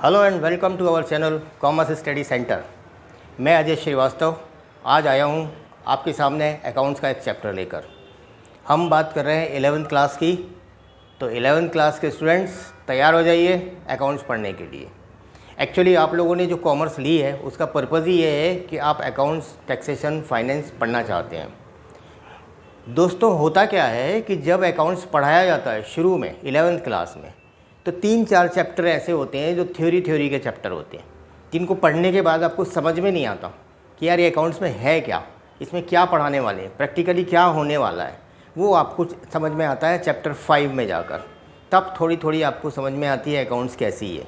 Hello and welcome to our channel commerce study centre. मैं अजय श्रीवास्तव आज आया हूँ आपके सामने अकाउंट्स का एक चैप्टर लेकर। हम बात कर रहे हैं 11th क्लास की। तो 11th क्लास के स्टूडेंट्स तैयार हो जाइए अकाउंट्स पढ़ने के लिए। एक्चुअली आप लोगों ने जो कॉमर्स ली है उसका पर्पज़ ही ये है कि आप अकाउंट्स, टैक्सेशन, फाइनेंस पढ़ना चाहते हैं। दोस्तों होता क्या है कि जब अकाउंट्स पढ़ाया जाता है शुरू में 11th क्लास में, तो 3-4 चैप्टर ऐसे होते हैं जो थ्योरी के चैप्टर होते हैं, जिनको पढ़ने के बाद आपको समझ में नहीं आता कि यार ये अकाउंट्स में है क्या, इसमें क्या पढ़ाने वाले हैं, प्रैक्टिकली क्या होने वाला है। वो आपको समझ में आता है चैप्टर 5 में जाकर, तब थोड़ी आपको समझ में आती है अकाउंट्स कैसी है।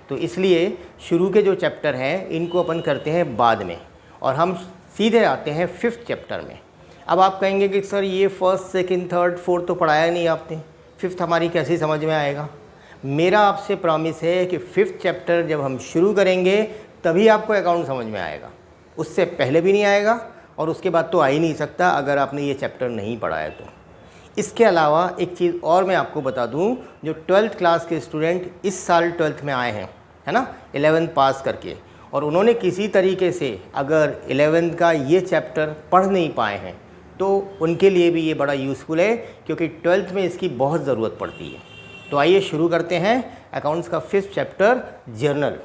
तो इसलिए शुरू के जो चैप्टर हैं इनको अपन करते हैं बाद में और हम सीधे आते हैं 5th चैप्टर में। अब आप कहेंगे कि सर ये 1st, 2nd, 3rd, 4th तो पढ़ाया नहीं आपने, 5th हमारी कैसे समझ में आएगा। मेरा आपसे प्रॉमिस है कि 5th चैप्टर जब हम शुरू करेंगे तभी आपको अकाउंट समझ में आएगा, उससे पहले भी नहीं आएगा और उसके बाद तो आ ही नहीं सकता अगर आपने ये चैप्टर नहीं पढ़ा है तो। इसके अलावा एक चीज़ और मैं आपको बता दूं, जो 12th क्लास के स्टूडेंट इस साल 12th में आए हैं, है ना, 11th पास करके, और उन्होंने किसी तरीके से अगर 11th का ये चैप्टर पढ़ नहीं पाए हैं तो उनके लिए भी ये बड़ा यूज़फुल है, क्योंकि 12th में इसकी बहुत ज़रूरत पड़ती है। तो आइए शुरू करते हैं अकाउंट्स का 5th चैप्टर, जर्नल।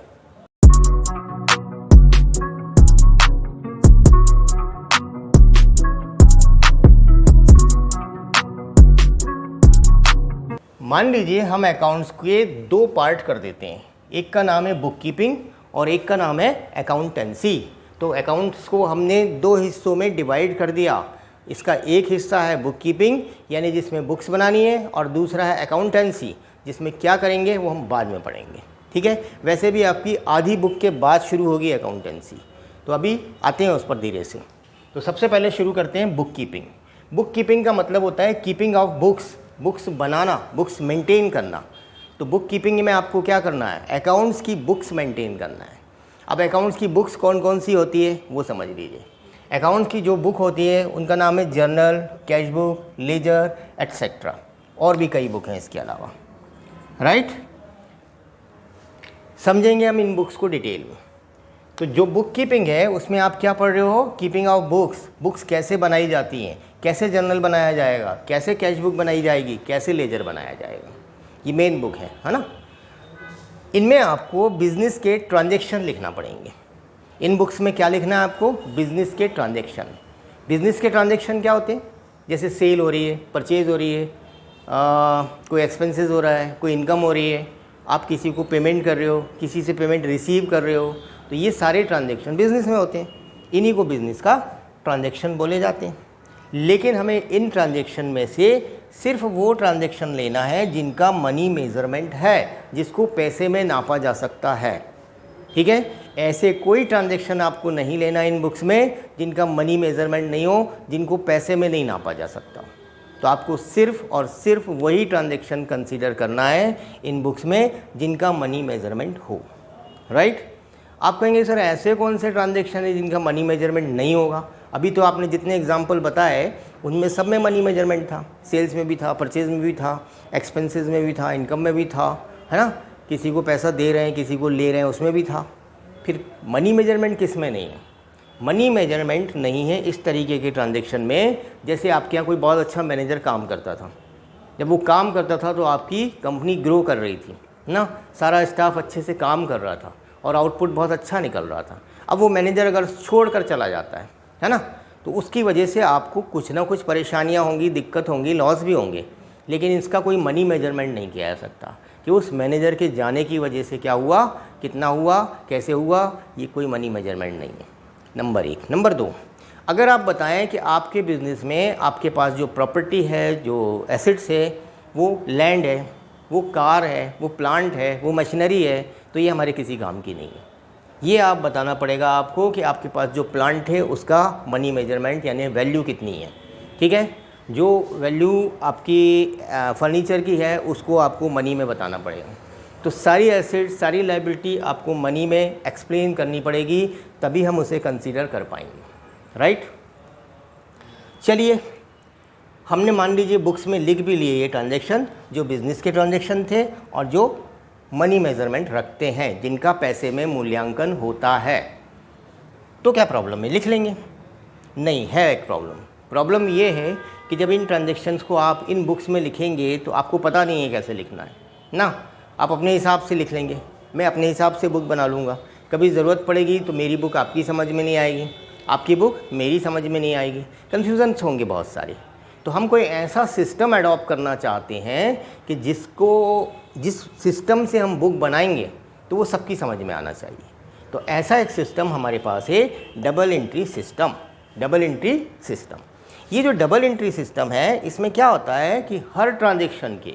मान लीजिए हम अकाउंट्स के 2 पार्ट कर देते हैं, एक का नाम है बुक कीपिंग और एक का नाम है अकाउंटेंसी। तो अकाउंट्स को हमने 2 हिस्सों में डिवाइड कर दिया। इसका एक हिस्सा है बुक कीपिंग, यानी जिसमें बुक्स बनानी है, और दूसरा है अकाउंटेंसी, जिसमें क्या करेंगे वो हम बाद में पढ़ेंगे। ठीक है, वैसे भी आपकी आधी बुक के बाद शुरू होगी अकाउंटेंसी, तो अभी आते हैं उस पर धीरे से। तो सबसे पहले शुरू करते हैं बुक कीपिंग। बुक कीपिंग का मतलब होता है keeping of books, books banana, books maintain करना। तो बुक कीपिंग में आपको क्या करना है, अकाउंट्स की बुक्स मेंटेन करना है। अब अकाउंट्स की बुक्स कौन कौन सी होती है वो समझ लीजिए। अकाउंट्स की जो बुक होती है उनका नाम है journal, cash book, ledger et cetera, और भी कई बुक हैं इसके अलावा, राइट। समझेंगे हम इन बुक्स को डिटेल में। तो जो बुक कीपिंग है उसमें आप क्या पढ़ रहे हो, कीपिंग ऑफ बुक्स, बुक्स कैसे बनाई जाती हैं, कैसे जर्नल बनाया जाएगा, कैसे कैश बुक बनाई जाएगी, कैसे लेजर बनाया जाएगा, ये मेन बुक है ना। इनमें आपको बिजनेस के ट्रांजैक्शन लिखना पड़ेंगे। इन बुक्स में क्या लिखना है आपको, बिजनेस के ट्रांजैक्शन। बिजनेस के ट्रांजैक्शन क्या होते हैं, जैसे सेल हो रही है, परचेज़ हो रही है, कोई एक्सपेंसेस हो रहा है, कोई इनकम हो रही है, आप किसी को पेमेंट कर रहे हो, किसी से पेमेंट रिसीव कर रहे हो, तो ये सारे ट्रांजैक्शन बिज़नेस में होते हैं। इन्हीं को बिज़नेस का ट्रांजैक्शन बोले जाते हैं। लेकिन हमें इन ट्रांजैक्शन में से सिर्फ वो ट्रांजैक्शन लेना है जिनका मनी मेजरमेंट है, जिसको पैसे में नापा जा सकता है। ठीक है, ऐसे कोई ट्रांजैक्शन आपको नहीं लेना इन बुक्स में जिनका मनी मेजरमेंट नहीं हो, जिनको पैसे में नहीं नापा जा सकता। तो आपको सिर्फ और सिर्फ वही ट्रांजैक्शन कंसीडर करना है इन बुक्स में जिनका मनी मेजरमेंट हो, राइट। आप कहेंगे सर ऐसे कौन से ट्रांजैक्शन है जिनका मनी मेजरमेंट नहीं होगा। अभी तो आपने जितने एग्जांपल बताए उनमें सब में मनी मेजरमेंट था, सेल्स में भी था, परचेज में भी था, एक्सपेंसेस में भी था, इनकम में भी था, है ना। किसी को पैसा दे रहे हैं, किसी को ले रहे हैं, उसमें भी था। फिर मनी मेजरमेंट किस में नहीं है, मनी मेजरमेंट नहीं है इस तरीके के ट्रांजैक्शन में। जैसे आपके यहाँ कोई बहुत अच्छा मैनेजर काम करता था, जब वो काम करता था तो आपकी कंपनी ग्रो कर रही थी ना, सारा स्टाफ अच्छे से काम कर रहा था और आउटपुट बहुत अच्छा निकल रहा था। अब वो मैनेजर अगर छोड़ कर चला जाता है ना, तो उसकी वजह से आपको कुछ ना कुछ परेशानियाँ होंगी, दिक्कत होंगी, लॉस भी होंगे। लेकिन इसका कोई मनी मेजरमेंट नहीं किया जा सकता कि उस मैनेजर के जाने की वजह से क्या हुआ, कितना हुआ, कैसे हुआ, ये कोई मनी मेजरमेंट नहीं है। नंबर 1। नंबर 2, अगर आप बताएं कि आपके बिज़नेस में आपके पास जो प्रॉपर्टी है, जो एसेट्स है, वो लैंड है, वो कार है, वो प्लांट है, वो मशीनरी है, तो ये हमारे किसी काम की नहीं है। ये आप बताना पड़ेगा आपको कि आपके पास जो प्लांट है उसका मनी मेजरमेंट यानी वैल्यू कितनी है। ठीक है, जो वैल्यू आपकी फर्नीचर की है उसको आपको मनी में बताना पड़ेगा। तो सारी एसेट, सारी लायबिलिटी आपको मनी में एक्सप्लेन करनी पड़ेगी, तभी हम उसे कंसीडर कर पाएंगे, राइट। चलिए, हमने मान लीजिए बुक्स में लिख भी लिए ये ट्रांजैक्शन, जो बिज़नेस के ट्रांजैक्शन थे और जो मनी मेजरमेंट रखते हैं, जिनका पैसे में मूल्यांकन होता है। तो क्या प्रॉब्लम है, लिख लेंगे? नहीं है एक प्रॉब्लम ये है कि जब इन ट्रांजेक्शन्स को आप इन बुक्स में लिखेंगे तो आपको पता नहीं है कैसे लिखना है ना। आप अपने हिसाब से लिख लेंगे, मैं अपने हिसाब से बुक बना लूँगा। कभी ज़रूरत पड़ेगी तो मेरी बुक आपकी समझ में नहीं आएगी, आपकी बुक मेरी समझ में नहीं आएगी, कन्फ्यूजन्स होंगे बहुत सारे। तो हम कोई ऐसा सिस्टम अडॉप्ट करना चाहते हैं कि जिस सिस्टम से हम बुक बनाएंगे तो वो सबकी समझ में आना चाहिए। तो ऐसा एक सिस्टम हमारे पास है, डबल एंट्री सिस्टम। ये जो डबल एंट्री सिस्टम है, इसमें क्या होता है कि हर ट्रांजेक्शन के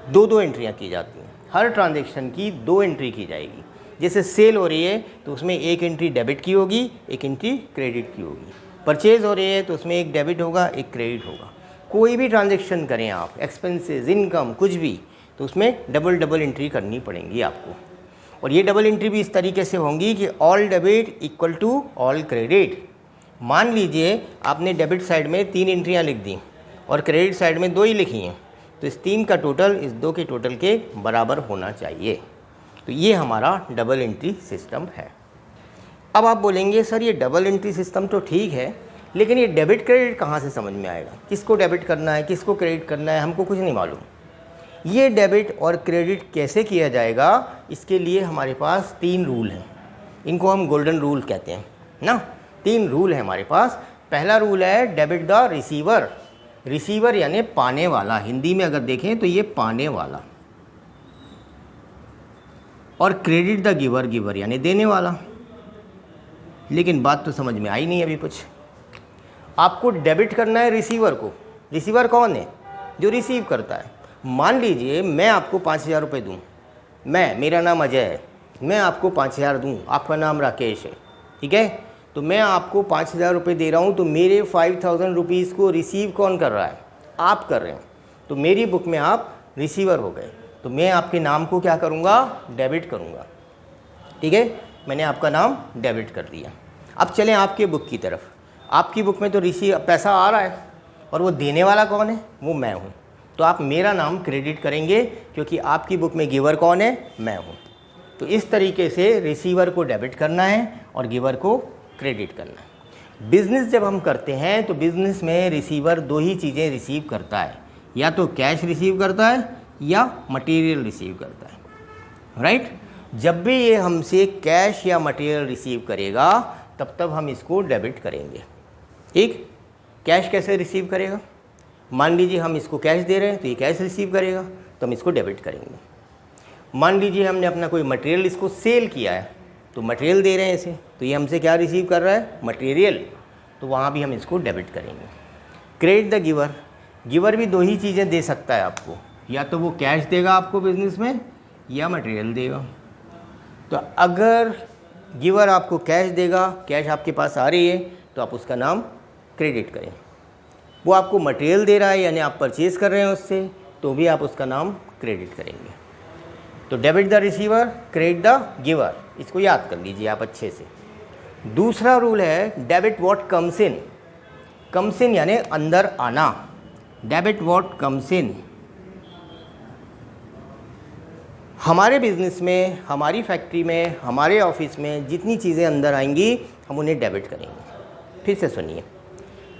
दो एंट्रियाँ की जाती हैं। हर ट्रांजेक्शन की 2 एंट्री की जाएगी। जैसे सेल हो रही है तो उसमें एक एंट्री डेबिट की होगी, एक एंट्री क्रेडिट की होगी। परचेज़ हो रही है तो उसमें एक डेबिट होगा, एक क्रेडिट होगा। कोई भी ट्रांजेक्शन करें आप, एक्सपेंसेस, इनकम, कुछ भी, तो उसमें डबल एंट्री करनी पड़ेंगी आपको। और ये डबल एंट्री भी इस तरीके से होंगी कि all debit equal to all credit. मान लीजिए आपने डेबिट साइड में 3 एंट्रियाँ लिख दी और क्रेडिट साइड में 2 ही लिखी हैं, तो इस 3 का टोटल इस 2 के टोटल के बराबर होना चाहिए। तो ये हमारा डबल एंट्री सिस्टम है। अब आप बोलेंगे सर ये डबल एंट्री सिस्टम तो ठीक है, लेकिन ये डेबिट क्रेडिट कहाँ से समझ में आएगा? किसको डेबिट करना है, किसको क्रेडिट करना है, हमको कुछ नहीं मालूम। ये डेबिट और क्रेडिट कैसे किया जाएगा, इसके लिए हमारे पास 3 रूल हैं। इनको हम गोल्डन रूल कहते हैं ना। 3 रूल है हमारे पास। पहला रूल है डेबिट द रिसीवर। रिसीवर यानी पाने वाला, हिंदी में अगर देखें तो ये पाने वाला। और क्रेडिट द गिवर, गिवर यानी देने वाला। लेकिन बात तो समझ में आई नहीं अभी कुछ। आपको डेबिट करना है रिसीवर को। रिसीवर कौन है? जो रिसीव करता है। मान लीजिए मैं आपको 5,000 रुपये दूँ, मेरा नाम अजय है, मैं आपको 5,000 दूँ, आपका नाम राकेश है, ठीक है? तो मैं आपको 5,000 रुपये दे रहा हूँ, तो मेरे 5,000 रुपीज़ को रिसीव कौन कर रहा है? आप कर रहे हैं। तो मेरी बुक में आप रिसीवर हो गए। तो मैं आपके नाम को क्या करूँगा? डेबिट करूँगा, ठीक है? मैंने आपका नाम डेबिट कर दिया। अब चलें आपके बुक की तरफ। आपकी बुक में तो पैसा आ रहा है और वो देने वाला कौन है? वो मैं हूँ। तो आप मेरा नाम क्रेडिट करेंगे क्योंकि आपकी बुक में गिवर कौन है? मैं हूँ। तो इस तरीके से रिसीवर को डेबिट करना है और गिवर को क्रेडिट करना है। बिज़नेस जब हम करते हैं तो बिज़नेस में रिसीवर 2 ही चीज़ें रिसीव करता है, या तो कैश रिसीव करता है या मटेरियल रिसीव करता है, राइट? जब भी ये हमसे कैश या मटेरियल रिसीव करेगा तब हम इसको डेबिट करेंगे, ठीक? कैश कैसे रिसीव करेगा? मान लीजिए हम इसको कैश दे रहे हैं तो ये कैश रिसीव करेगा, तो हम इसको डेबिट करेंगे। मान लीजिए हमने अपना कोई मटेरियल इसको सेल किया है, तो मटेरियल दे रहे हैं इसे, तो ये हमसे क्या रिसीव कर रहा है? मटेरियल, तो वहाँ भी हम इसको डेबिट करेंगे। Credit the giver. गिवर भी 2 ही चीज़ें दे सकता है आपको, या तो वो कैश देगा आपको बिजनेस में या मटेरियल देगा। तो अगर गिवर आपको कैश देगा, कैश आपके पास आ रही है, तो आप उसका नाम क्रेडिट करें। वो आपको मटेरियल दे रहा है यानी आप परचेज़ कर रहे हैं उससे, तो भी आप उसका नाम क्रेडिट करेंगे। तो debit the receiver, credit the giver, इसको याद कर लीजिए आप अच्छे से। दूसरा रूल है debit what comes in. Comes in यानी अंदर आना। Debit what comes in. हमारे बिजनेस में, हमारी फैक्ट्री में, हमारे ऑफिस में जितनी चीज़ें अंदर आएंगी हम उन्हें डेबिट करेंगे। फिर से सुनिए,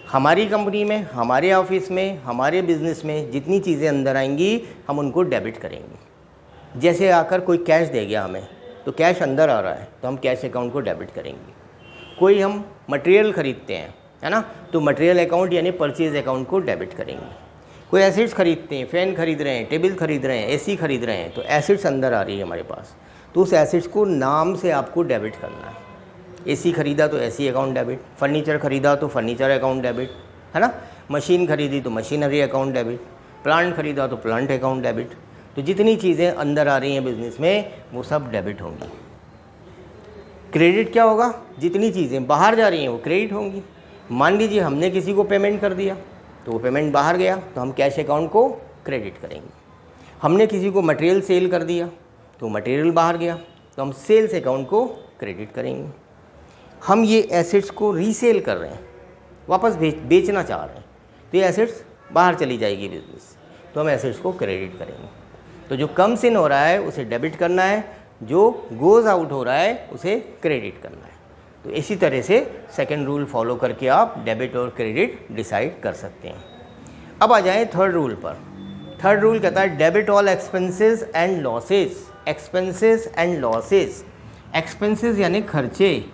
हमारी कंपनी में, हमारे ऑफिस में, हमारे बिज़नेस में जितनी चीज़ें अंदर आएंगी हम उनको डेबिट करेंगे। जैसे आकर कोई कैश दे गया हमें, तो कैश अंदर आ रहा है तो हम कैश अकाउंट को डेबिट करेंगे। कोई हम मटेरियल ख़रीदते हैं, है ना, तो मटेरियल अकाउंट यानी परचेज़ अकाउंट को डेबिट करेंगे। कोई एसेट्स खरीदते हैं, फ़ैन खरीद रहे हैं, टेबल खरीद रहे हैं, एसी खरीद रहे हैं, तो एसेट्स अंदर आ रही है हमारे पास, तो उस एसेट्स को नाम से आपको डेबिट करना है। एसी खरीदा तो एसी अकाउंट डेबिट, फर्नीचर खरीदा तो फर्नीचर अकाउंट डेबिट, है ना, मशीन खरीदी तो मशीनरी अकाउंट डेबिट, प्लांट खरीदा तो प्लांट अकाउंट डेबिट। तो जितनी चीज़ें अंदर आ रही हैं बिज़नेस में वो सब डेबिट होंगी। क्रेडिट क्या होगा? जितनी चीज़ें बाहर जा रही हैं वो क्रेडिट होंगी। मान लीजिए हमने किसी को पेमेंट कर दिया तो वो पेमेंट बाहर गया, तो हम कैश अकाउंट को क्रेडिट करेंगे। हमने किसी को मटेरियल सेल कर दिया तो मटेरियल बाहर गया, तो हम सेल्स अकाउंट को क्रेडिट करेंगे। हम ये एसेट्स को रीसेल कर रहे हैं, वापस बेचना चाह रहे हैं, तो ये एसेट्स बाहर चली जाएगी बिजनेस, तो हम एसेट्स को क्रेडिट करेंगे। तो जो कम्स इन हो रहा है उसे डेबिट करना है, जो गोज़ आउट हो रहा है उसे क्रेडिट करना है। तो इसी तरह से सेकंड रूल फॉलो करके आप डेबिट और क्रेडिट डिसाइड कर सकते हैं। अब आ जाएं थर्ड रूल पर। थर्ड रूल कहता है debit all expenses and losses. Expenses and losses, expenses यानी खर्चे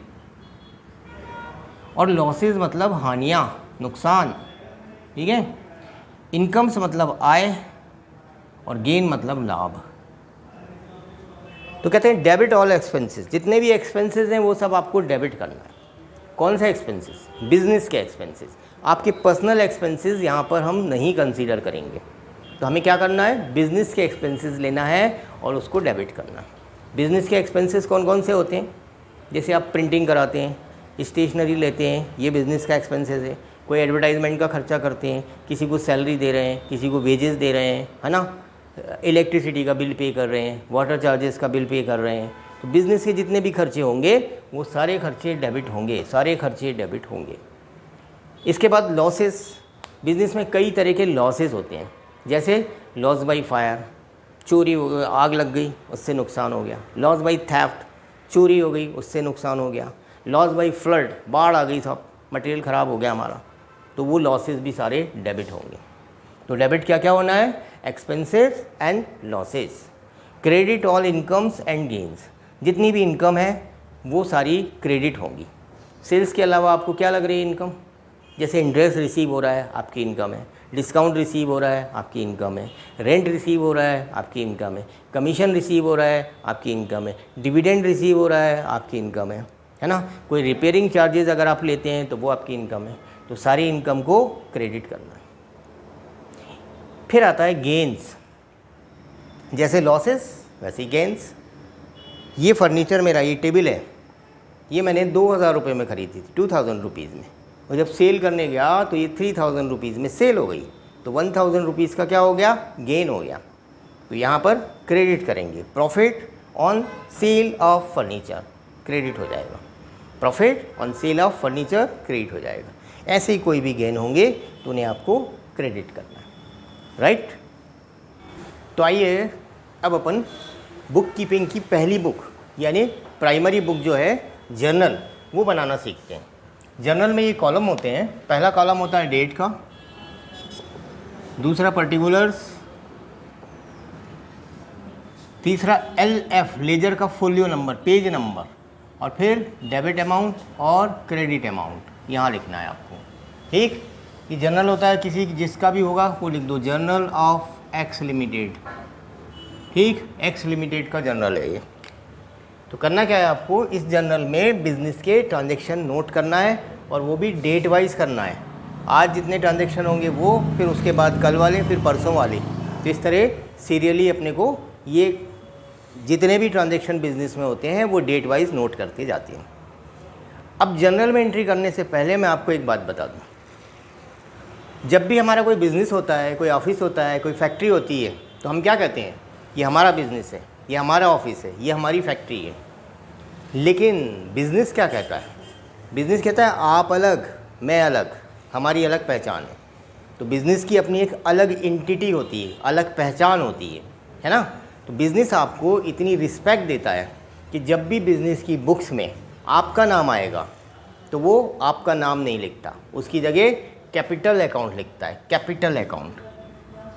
और लॉसेस मतलब हानियाँ, नुकसान, ठीक है। इनकम्स मतलब आय और गेन मतलब लाभ। तो कहते हैं डेबिट ऑल एक्सपेंसेस, जितने भी एक्सपेंसेस हैं वो सब आपको डेबिट करना है। कौन सा एक्सपेंसेस? बिजनेस के एक्सपेंसेस। आपके पर्सनल एक्सपेंसेस यहाँ पर हम नहीं कंसीडर करेंगे। तो हमें क्या करना है? बिज़नेस के एक्सपेंसेस लेना है और उसको डेबिट करना है। बिज़नेस के एक्सपेंसेस कौन कौन से होते हैं? जैसे आप प्रिंटिंग कराते हैं, स्टेशनरी लेते हैं, ये बिज़नेस का एक्सपेंसेस है। कोई एडवर्टाइजमेंट का खर्चा करते हैं, किसी को सैलरी दे रहे हैं, किसी को वेजेस दे रहे हैं, है ना, इलेक्ट्रिसिटी का बिल पे कर रहे हैं, वाटर चार्जेस का बिल पे कर रहे हैं। तो बिज़नेस के जितने भी खर्चे होंगे वो सारे खर्चे डेबिट होंगे, सारे खर्चे डेबिट होंगे। इसके बाद लॉसेस। बिज़नेस में कई तरह के लॉसेस होते हैं, जैसे लॉस बाई फायर, चोरी हो गई, आग लग गई, उससे नुकसान हो गया। लॉस बाई थेफ्ट, चोरी हो गई, उससे नुकसान हो गया। लॉस बाई फ्लड, बाढ़ आ गई, सब मटेरियल ख़राब हो गया हमारा, तो वो लॉसेस भी सारे डेबिट होंगे। तो डेबिट क्या क्या होना है? Expenses and losses. Credit all incomes and gains, जितनी भी इनकम है वो सारी क्रेडिट होंगी। सेल्स के अलावा आपको क्या लग रही है इनकम? जैसे इंटरेस्ट रिसीव हो रहा है, आपकी इनकम है। डिस्काउंट रिसीव हो रहा है, आपकी इनकम है। रेंट रिसीव हो रहा है, आपकी इनकम है। कमीशन रिसीव हो रहा है, आपकी इनकम है। डिविडेंड रिसीव हो रहा है, आपकी इनकम है ना। कोई रिपेयरिंग चार्जेस अगर आप लेते हैं तो वो आपकी इनकम है। तो सारी इनकम को क्रेडिट करना है। फिर आता है गेन्स। जैसे लॉसेस वैसे ही गेन्स। ये फर्नीचर मेरा, ये टेबल है, ये मैंने 2000 रुपये में ख़रीदी थी, 2000 रुपीज़ में, और जब सेल करने गया तो ये 3000 रुपीज़ में सेल हो गई। तो 1000 रुपीज़ का क्या हो गया? गेन हो गया। तो यहाँ पर क्रेडिट करेंगे। Profit on sale of furniture credit हो जाएगा। Profit on sale of furniture credit हो जाएगा। ऐसे ही कोई भी गेन होंगे तो उन्हें आपको क्रेडिट करना है, राइट। तो आइए अब अपन बुक कीपिंग की पहली बुक यानी प्राइमरी बुक जो है जर्नल, वो बनाना सीखते हैं। जर्नल में ये कॉलम होते हैं। पहला कॉलम होता है डेट का, दूसरा पर्टिकुलर्स, तीसरा LF लेजर का फोलियो नंबर, पेज नंबर, और फिर डेबिट अमाउंट और क्रेडिट अमाउंट यहाँ लिखना है आपको, ठीक। ये जर्नल होता है किसी जिसका भी होगा वो लिख दो, जर्नल ऑफ एक्स लिमिटेड, ठीक। एक्स लिमिटेड का जर्नल है ये। तो करना क्या है आपको? इस जर्नल में बिज़नेस के ट्रांजैक्शन नोट करना है और वो भी डेट वाइज करना है। आज जितने ट्रांजैक्शन होंगे वो, फिर उसके बाद कल वाले, फिर परसों वाले। तो इस तरह सीरियली अपने को ये जितने भी ट्रांजैक्शन बिज़नेस में होते हैं वो डेट वाइज नोट करते जाते हैं। अब जर्नल में एंट्री करने से पहले मैं आपको एक बात बता दूँ। जब भी हमारा कोई बिज़नेस होता है, कोई ऑफिस होता है, कोई फैक्ट्री होती है, तो हम क्या कहते हैं? ये हमारा बिज़नेस है, ये हमारा ऑफिस है, ये हमारी फैक्ट्री है। लेकिन बिज़नेस क्या कहता है? बिज़नेस कहता है आप अलग, मैं अलग, हमारी अलग पहचान है। तो बिज़नेस की अपनी एक अलग एंटिटी होती है, अलग पहचान होती है ना। तो बिज़नेस आपको इतनी रिस्पेक्ट देता है कि जब भी बिज़नेस की बुक्स में आपका नाम आएगा तो वो आपका नाम नहीं लिखता, उसकी जगह कैपिटल अकाउंट लिखता है, कैपिटल अकाउंट।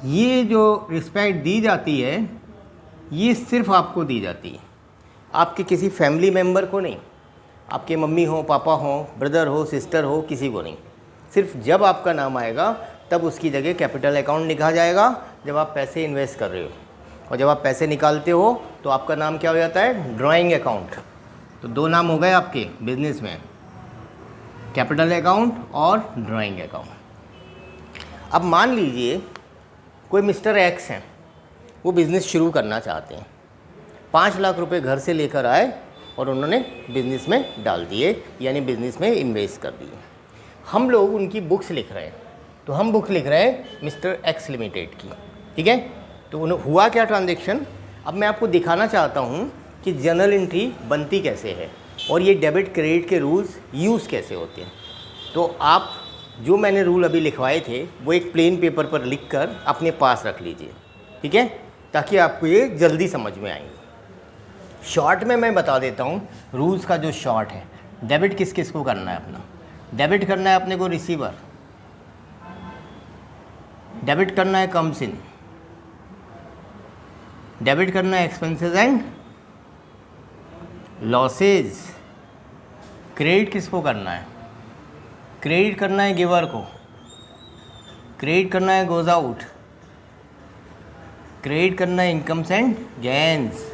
ये जो रिस्पेक्ट दी जाती है ये सिर्फ आपको दी जाती है, आपके किसी फैमिली मेम्बर को नहीं। आपके मम्मी हो, पापा हो, ब्रदर हो, सिस्टर हो, किसी को नहीं। सिर्फ जब आपका नाम आएगा तब उसकी जगह कैपिटल अकाउंट लिखा जाएगा, जब आप पैसे इन्वेस्ट कर रहे हो। और जब आप पैसे निकालते हो तो आपका नाम क्या हो जाता है? Drawing account. तो दो नाम हो गए आपके बिजनेस में, कैपिटल अकाउंट और ड्राइंग अकाउंट। अब मान लीजिए कोई मिस्टर एक्स हैं, वो बिज़नेस शुरू करना चाहते हैं। 5 लाख रुपए घर से लेकर आए और उन्होंने बिज़नेस में डाल दिए, यानी बिज़नेस में इन्वेस्ट कर दिए। हम लोग उनकी बुक्स लिख रहे हैं, तो हम बुक्स लिख रहे हैं मिस्टर एक्स लिमिटेड की, ठीक है। तो उन्हें हुआ क्या ट्रांजैक्शन? अब मैं आपको दिखाना चाहता हूँ कि जर्नल एंट्री बनती कैसे है और ये डेबिट क्रेडिट के रूल्स यूज़ कैसे होते हैं। तो आप जो मैंने रूल अभी लिखवाए थे वो एक प्लेन पेपर पर लिख कर अपने पास रख लीजिए, ठीक है। ताकि आपको ये जल्दी समझ में आएंगे। शॉर्ट में मैं बता देता हूँ रूल्स का जो शॉर्ट है। डेबिट किस किस को करना है अपना? डेबिट करना है अपने को रिसीवर, डेबिट करना है कम्स इन, डेबिट करना है एक्सपेंसेस एंड लॉसेज। क्रेडिट किसको करना है? क्रेडिट करना है गिवर को, क्रेडिट करना है गोज आउट, क्रेडिट करना है इनकम्स एंड गेन्स।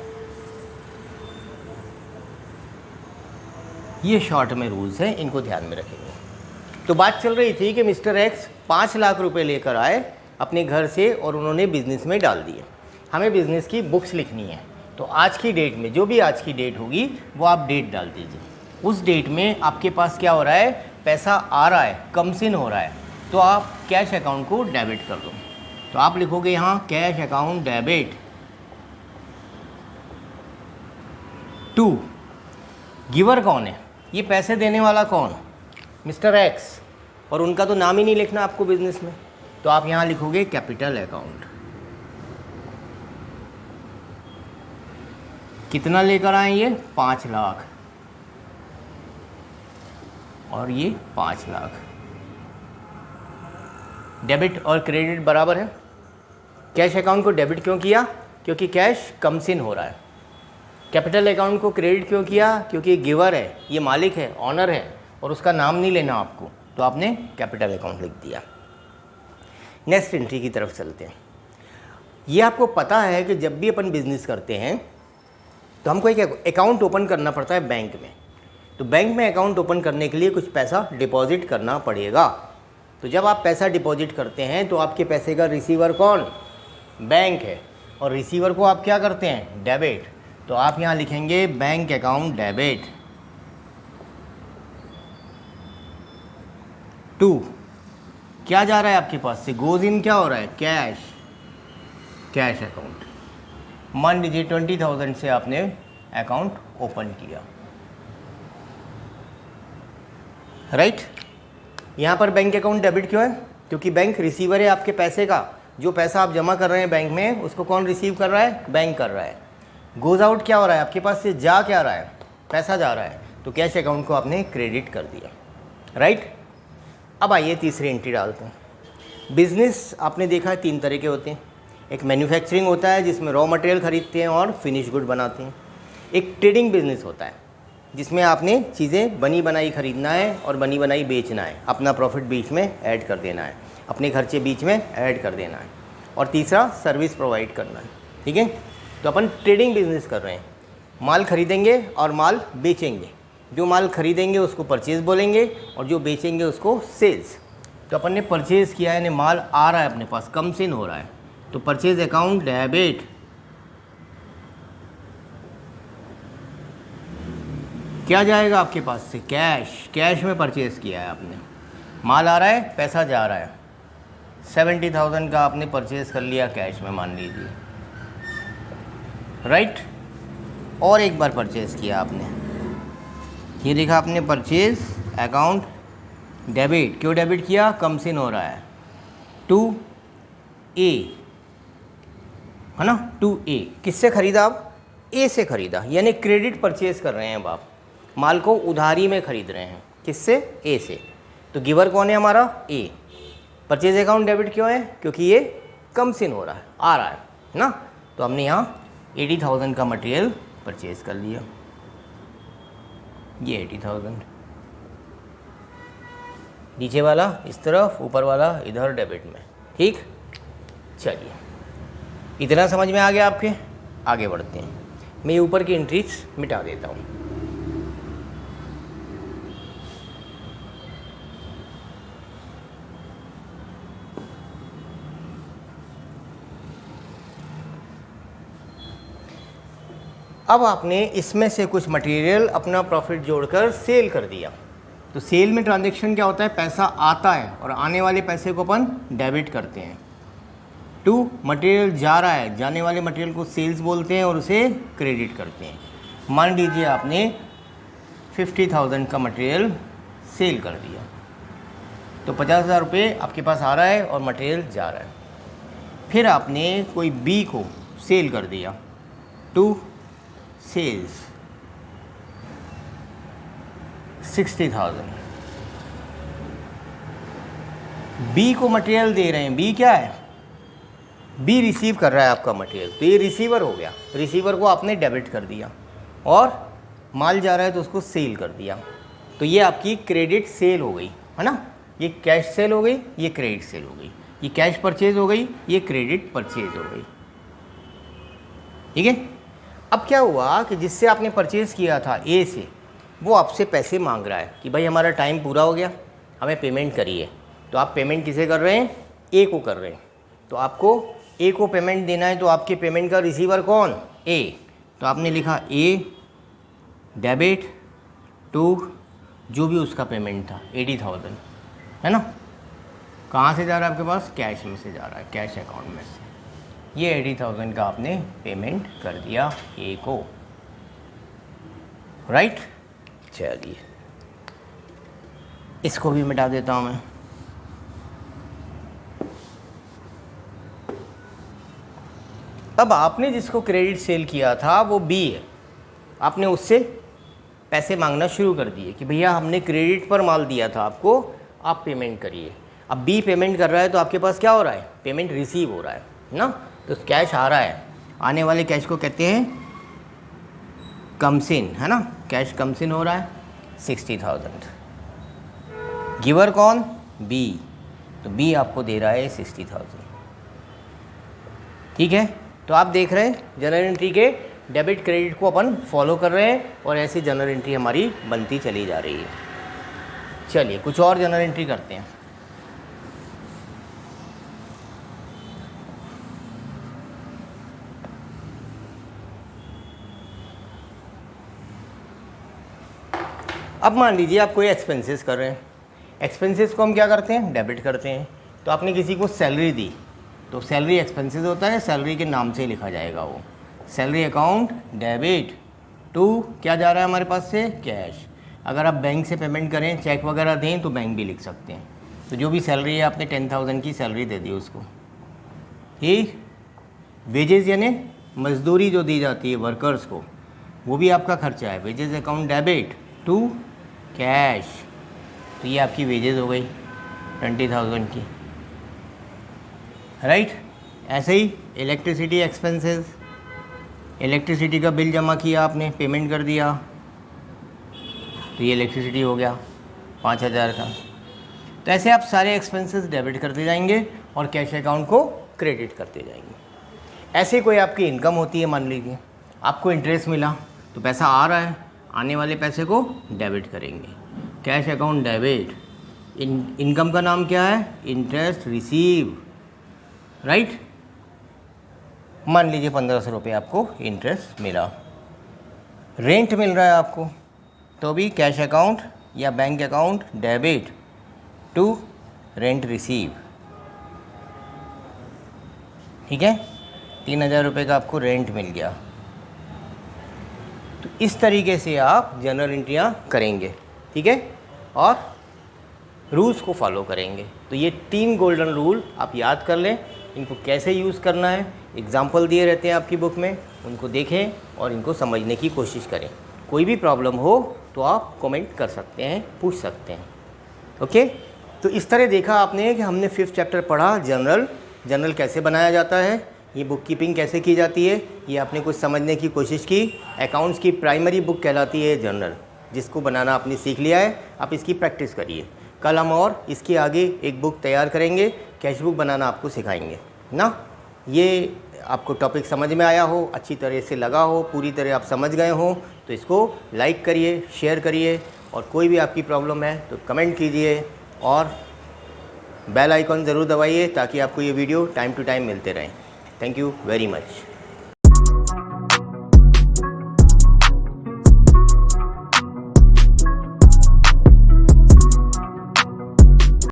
ये शॉर्ट में रूल्स हैं, इनको ध्यान में रखेंगे। तो बात चल रही थी कि मिस्टर एक्स 5 लाख रुपए लेकर आए अपने घर से और उन्होंने बिज़नेस में डाल दिए। हमें बिज़नेस की बुक्स लिखनी है, तो आज की डेट में जो भी आज की डेट होगी वो आप डेट डाल दीजिए। उस डेट में आपके पास क्या हो रहा है? पैसा आ रहा है, कम्स इन हो रहा है, तो आप कैश अकाउंट को डेबिट कर दो। तो आप लिखोगे यहाँ cash account debit to. Giver कौन है? ये पैसे देने वाला कौन? Mister X. और उनका तो नाम ही नहीं लिखना आपको बिजनेस में, तो आप यहाँ लिखोगे कैपिटल अकाउंट। कितना लेकर आए ये? 5 लाख, और ये 5 लाख। डेबिट और क्रेडिट बराबर है। कैश अकाउंट को डेबिट क्यों किया? क्योंकि कैश कम्स इन हो रहा है। कैपिटल अकाउंट को क्रेडिट क्यों किया? क्योंकि गिवर है, ये मालिक है, ऑनर है, और उसका नाम नहीं लेना आपको, तो आपने कैपिटल अकाउंट लिख दिया। नेक्स्ट एंट्री की तरफ चलते हैं। ये आपको पता है कि जब भी अपन बिजनेस करते हैं तो हमको एक अकाउंट ओपन करना पड़ता है बैंक में। तो बैंक में अकाउंट ओपन करने के लिए कुछ पैसा डिपॉजिट करना पड़ेगा। तो जब आप पैसा डिपॉजिट करते हैं तो आपके पैसे का रिसीवर कौन? बैंक है, और रिसीवर को आप क्या करते हैं? डेबिट। तो आप यहाँ लिखेंगे बैंक अकाउंट डेबिट टू। क्या जा रहा है आपके पास से? गोज इन क्या हो रहा है? Cash, cash account. मान लीजिए 20,000 से आपने अकाउंट ओपन किया, राइट। यहाँ पर बैंक अकाउंट डेबिट क्यों है? क्योंकि बैंक रिसीवर है आपके पैसे का। जो पैसा आप जमा कर रहे हैं बैंक में, उसको कौन रिसीव कर रहा है? बैंक कर रहा है। गोज आउट क्या हो रहा है? आपके पास से जा क्या रहा है? पैसा जा रहा है। तो कैश अकाउंट को आपने क्रेडिट कर दिया, राइट। अब आइए तीसरी एंट्री डालते हैं। बिजनेस आपने देखा है 3 तरह के होते हैं। एक मैन्युफैक्चरिंग होता है जिसमें रॉ मटेरियल खरीदते हैं और फिनिश गुड बनाते हैं। एक ट्रेडिंग बिजनेस होता है जिसमें आपने चीज़ें बनी बनाई खरीदना है और बनी बनाई बेचना है, अपना प्रॉफिट बीच में ऐड कर देना है, अपने खर्चे बीच में ऐड कर देना है। और तीसरा सर्विस प्रोवाइड करना है, ठीक है। तो अपन ट्रेडिंग बिजनेस कर रहे हैं, माल खरीदेंगे और माल बेचेंगे। जो माल खरीदेंगे उसको परचेज़ बोलेंगे और जो बेचेंगे उसको सेल्स। तो अपन ने परचेज़ किया है, यानी माल आ रहा है अपने पास, कम्स इन हो रहा है, तो परचेज अकाउंट डेबिट। क्या जाएगा आपके पास से? कैश। कैश में परचेज़ किया है आपने, माल आ रहा है, पैसा जा रहा है। 70,000 का आपने परचेज़ कर लिया कैश में, मान लीजिए, राइट। और एक बार परचेज़ किया आपने, ये देखा आपने परचेज़ अकाउंट डेबिट। क्यों डेबिट किया? कम्स इन हो रहा है। टू ए, है ना, टू ए। किससे खरीदा आप? ए से खरीदा, यानी क्रेडिट परचेज कर रहे हैं अब आप, माल को उधारी में खरीद रहे हैं। किससे? ए से। तो गिवर कौन है हमारा? ए। परचेज अकाउंट डेबिट क्यों है? क्योंकि ये कम्स इन हो रहा है, आ रहा है ना। तो हमने यहाँ 80,000 का मटेरियल परचेज कर लिया, ये 80,000। नीचे वाला इस तरफ, ऊपर वाला इधर डेबिट में, ठीक। चलिए, इतना समझ में आ गया आपके? आगे बढ़ते हैं। मैं ये ऊपर की एंट्रीज मिटा देता हूँ। अब आपने इसमें से कुछ मटेरियल अपना प्रॉफिट जोड़कर सेल कर दिया। तो सेल में ट्रांजैक्शन क्या होता है? पैसा आता है और आने वाले पैसे को अपन डेबिट करते हैं। टू, मटेरियल जा रहा है, जाने वाले मटेरियल को सेल्स बोलते हैं और उसे क्रेडिट करते हैं। मान लीजिए आपने 50,000 का मटेरियल सेल कर दिया, तो 50,000 रुपये आपके पास आ रहा है और मटेरियल जा रहा है। फिर आपने कोई बी को सेल कर दिया, टू सेल्स 60,000। बी को मटेरियल दे रहे हैं, बी क्या है, बी रिसीव कर रहा है आपका मटेरियल, तो ये रिसीवर हो गया, रिसीवर को आपने डेबिट कर दिया और माल जा रहा है तो उसको सेल कर दिया, तो ये आपकी क्रेडिट सेल हो गई, है ना। ये कैश सेल हो गई, ये क्रेडिट सेल हो गई, ये कैश परचेज हो गई, ये क्रेडिट परचेज हो गई, ठीक है। अब क्या हुआ कि जिससे आपने परचेज़ किया था ए से, वो आपसे पैसे मांग रहा है कि भाई हमारा टाइम पूरा हो गया, हमें पेमेंट करिए। तो आप पेमेंट किसे कर रहे हैं, ए को कर रहे हैं, तो आपको ए को पेमेंट देना है, तो आपके पेमेंट का रिसीवर कौन, ए, तो आपने लिखा ए डेबिट टू जो भी उसका पेमेंट था 80,000, है ना। कहाँ से जा रहा है आपके पास, कैश में से जा रहा है, कैश अकाउंट में से। ये 80,000 का आपने पेमेंट कर दिया ए को, राइट। चलिए इसको भी मिटा देता हूँ मैं। अब आपने जिसको क्रेडिट सेल किया था वो बी है, आपने उससे पैसे मांगना शुरू कर दिए कि भैया हमने क्रेडिट पर माल दिया था आपको, आप पेमेंट करिए। अब बी पेमेंट कर रहा है तो आपके पास क्या हो रहा है, पेमेंट रिसीव हो रहा है ना, तो कैश आ रहा है, आने वाले कैश को कहते हैं कम्स इन, है ना, कैश कम्स इन हो रहा है 60,000। गिवर कौन, बी, तो बी आपको दे रहा है 60,000, ठीक है। तो आप देख रहे हैं जनरल एंट्री के डेबिट क्रेडिट को अपन फॉलो कर रहे हैं और ऐसी जनरल एंट्री हमारी बनती चली जा रही है। चलिए कुछ और जनरल एंट्री करते हैं। अब मान लीजिए आप कोई एक्सपेंसेस कर रहे हैं, एक्सपेंसेस को हम क्या करते हैं, डेबिट करते हैं। तो आपने किसी को सैलरी दी, तो सैलरी एक्सपेंसेस होता है, सैलरी के नाम से लिखा जाएगा वो, सैलरी अकाउंट डेबिट टू क्या जा रहा है हमारे पास से, कैश। अगर आप बैंक से पेमेंट करें, चेक वगैरह दें तो बैंक भी लिख सकते हैं। तो जो भी सैलरी है आपने 10,000 की सैलरी दे दी उसको, ये वेजेस यानी मजदूरी जो दी जाती है वर्कर्स को, वो भी आपका खर्चा है, wages account debit to cash, तो ये आपकी वेजेस हो गई 20,000 की, राइट। ऐसे ही इलेक्ट्रिसिटी एक्सपेंसेस, इलेक्ट्रिसिटी का बिल जमा किया आपने, पेमेंट कर दिया, तो ये इलेक्ट्रिसिटी हो गया 5,000 का। तो ऐसे आप सारे एक्सपेंसेस डेबिट करते जाएंगे और कैश अकाउंट को क्रेडिट करते जाएंगे। ऐसे कोई आपकी इनकम होती है, मान लीजिए आपको इंटरेस्ट मिला, तो पैसा आ रहा है, आने वाले पैसे को डेबिट करेंगे, कैश अकाउंट डेबिट। इनकम का नाम क्या है, इंटरेस्ट रिसीव, राइट। मान लीजिए 1,500 रुपये आपको इंटरेस्ट मिला, रेंट मिल रहा है आपको, तो भी कैश अकाउंट या bank account debit to rent receive, ठीक है। 3,000 रुपये का आपको रेंट मिल गया। तो इस तरीके से आप जनरल एंट्रियाँ करेंगे, ठीक है, और रूल्स को फॉलो करेंगे। तो ये 3 गोल्डन रूल आप याद कर लें, इनको कैसे यूज़ करना है, एग्जाम्पल दिए रहते हैं आपकी बुक में, उनको देखें और इनको समझने की कोशिश करें। कोई भी प्रॉब्लम हो तो आप कमेंट कर सकते हैं, पूछ सकते हैं, ओके। तो इस तरह देखा आपने कि हमने 5th चैप्टर पढ़ा, जनरल कैसे बनाया जाता है, ये बुक कीपिंग कैसे की जाती है, ये आपने कुछ समझने की कोशिश की। अकाउंट्स की प्राइमरी बुक कहलाती है जनरल, जिसको बनाना आपने सीख लिया है, आप इसकी प्रैक्टिस करिए। कल हम और इसके आगे एक बुक तैयार करेंगे, कैश बुक बनाना आपको सिखाएंगे ना। ये आपको टॉपिक समझ में आया हो, अच्छी तरह से लगा हो, पूरी तरह आप समझ गए हो, तो इसको लाइक करिए, शेयर करिए, और कोई भी आपकी प्रॉब्लम है तो कमेंट कीजिए और बेल आइकॉन ज़रूर दबाइए ताकि आपको ये वीडियो टाइम टू टाइम मिलते रहें। Thank you very much.